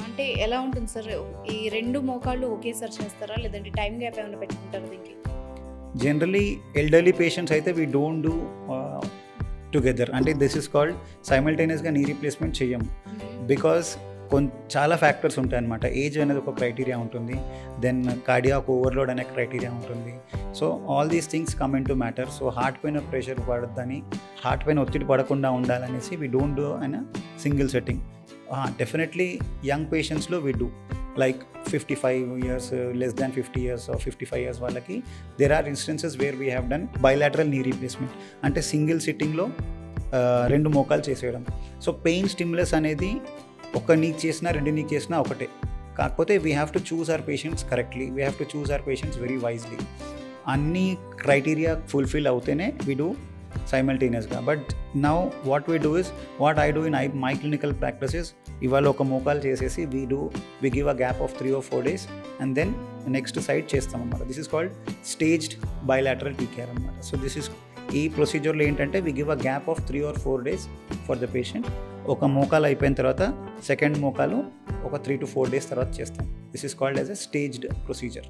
అంటే ఎలా ఉంటుంది సార్? ఈ 2 మోకాళ్ళు ఒకేసారి చేస్తారా? లేదంటే టైమ్ గ్యాప్ ఏమైనా పెట్టుకుంటారా దీనికి? జనరలీ ఎల్డర్లీ పేషెంట్స్ అయితే వీ డోంట్ డూ టుగెదర్, అంటే దిస్ ఇస్ కాల్డ్ సైమల్టేనియస్గా నీ రీప్లేస్మెంట్ చెయ్యము. బికాస్ చాలా ఫ్యాక్టర్స్ ఉంటాయి అనమాట. ఏజ్ అనేది ఒక క్రైటీరియా ఉంటుంది, దెన్ కార్డియాక్ ఓవర్లోడ్ అనే క్రైటీరియా ఉంటుంది. So all these things come into matter. So heart పైన ప్రెషర్ పడద్దని, హార్ట్ పైన ఒత్తిడి పడకుండా ఉండాలనేసి we don't do an single setting. Definitely young పేషెంట్స్లో we do like 55 years, less than 50 years or 55 years వాళ్ళకి there are instances where we have done bilateral knee replacement, అంటే single సిట్టింగ్లో 2 మోకాలు చేసేయడం. సో పెయిన్ స్టిమ్యులస్ అనేది ఒక నీకు చేసినా 2 నీకు చేసినా ఒకటే. కాకపోతే we have to choose our patients correctly, we have to choose our patients very wisely. అన్ని క్రైటీరియా ఫుల్ఫిల్ అవుతేనే వీ డూ సైమల్టేనియస్గా. But now what we do is, what I do in my clinical practices, ఇవాళ ఒక మోకాలు చేసేసి we give a gap of 3 or 4 days and then next side చేస్తాం అన్నమాట. This is called staged bilateral TKR అనమాట. So this is, ఈ ప్రొసీజర్లో ఏంటంటే we give a gap of 3 or 4 days for the patient. ఒక మోకాలు అయిపోయిన తర్వాత సెకండ్ మోకాలు ఒక 3 to 4 days తర్వాత చేస్తాం. This is called as a staged procedure.